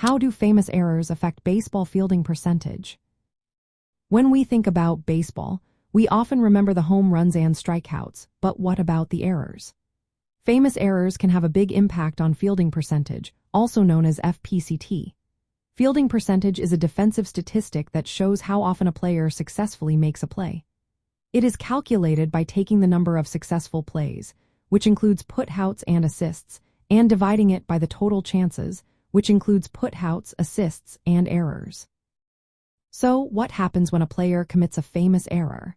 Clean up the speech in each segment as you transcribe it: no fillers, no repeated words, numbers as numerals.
How do famous errors affect baseball fielding percentage? When we think about baseball, we often remember the home runs and strikeouts, but what about the errors? Famous errors can have a big impact on fielding percentage, also known as FPCT. Fielding percentage is a defensive statistic that shows how often a player successfully makes a play. It is calculated by taking the number of successful plays, which includes putouts and assists, and dividing it by the total chances, which includes putouts, assists, and errors. So, what happens when a player commits a famous error?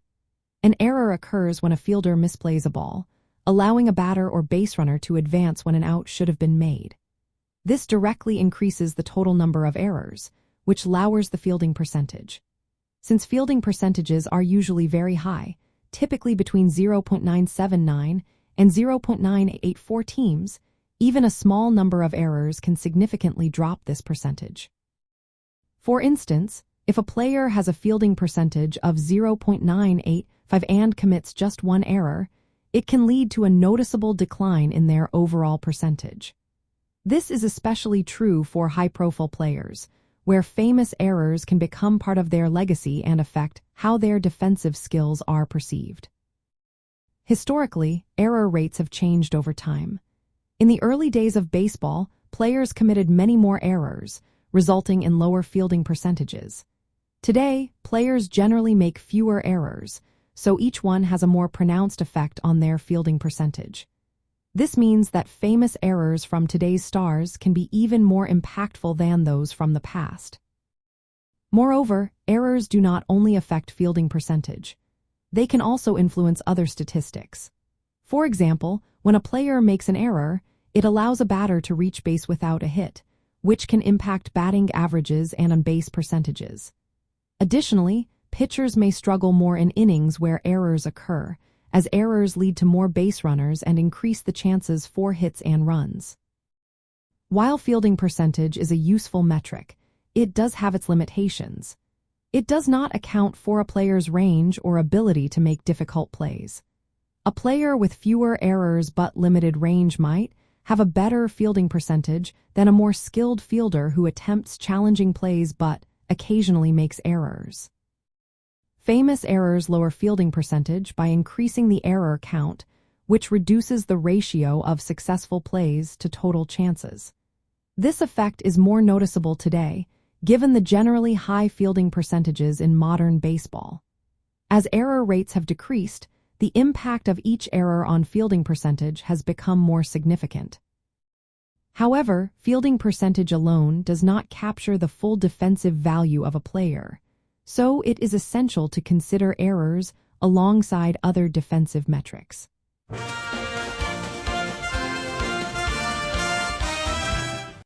An error occurs when a fielder misplays a ball, allowing a batter or base runner to advance when an out should have been made. This directly increases the total number of errors, which lowers the fielding percentage. Since fielding percentages are usually very high, typically between 0.979 and 0.984 teams, even a small number of errors can significantly drop this percentage. For instance, if a player has a fielding percentage of 0.985 and commits just one error, it can lead to a noticeable decline in their overall percentage. This is especially true for high-profile players, where famous errors can become part of their legacy and affect how their defensive skills are perceived. Historically, error rates have changed over time. In the early days of baseball, players committed many more errors, resulting in lower fielding percentages. Today, players generally make fewer errors, so each one has a more pronounced effect on their fielding percentage. This means that famous errors from today's stars can be even more impactful than those from the past. Moreover, errors do not only affect fielding percentage. They can also influence other statistics. For example, when a player makes an error, it allows a batter to reach base without a hit, which can impact batting averages and on-base percentages. Additionally, pitchers may struggle more in innings where errors occur, as errors lead to more base runners and increase the chances for hits and runs. While fielding percentage is a useful metric, it does have its limitations. It does not account for a player's range or ability to make difficult plays. A player with fewer errors but limited range might have a better fielding percentage than a more skilled fielder who attempts challenging plays but occasionally makes errors. Famous errors lower fielding percentage by increasing the error count, which reduces the ratio of successful plays to total chances. This effect is more noticeable today, given the generally high fielding percentages in modern baseball. As error rates have decreased, the impact of each error on fielding percentage has become more significant. However, fielding percentage alone does not capture the full defensive value of a player, so it is essential to consider errors alongside other defensive metrics.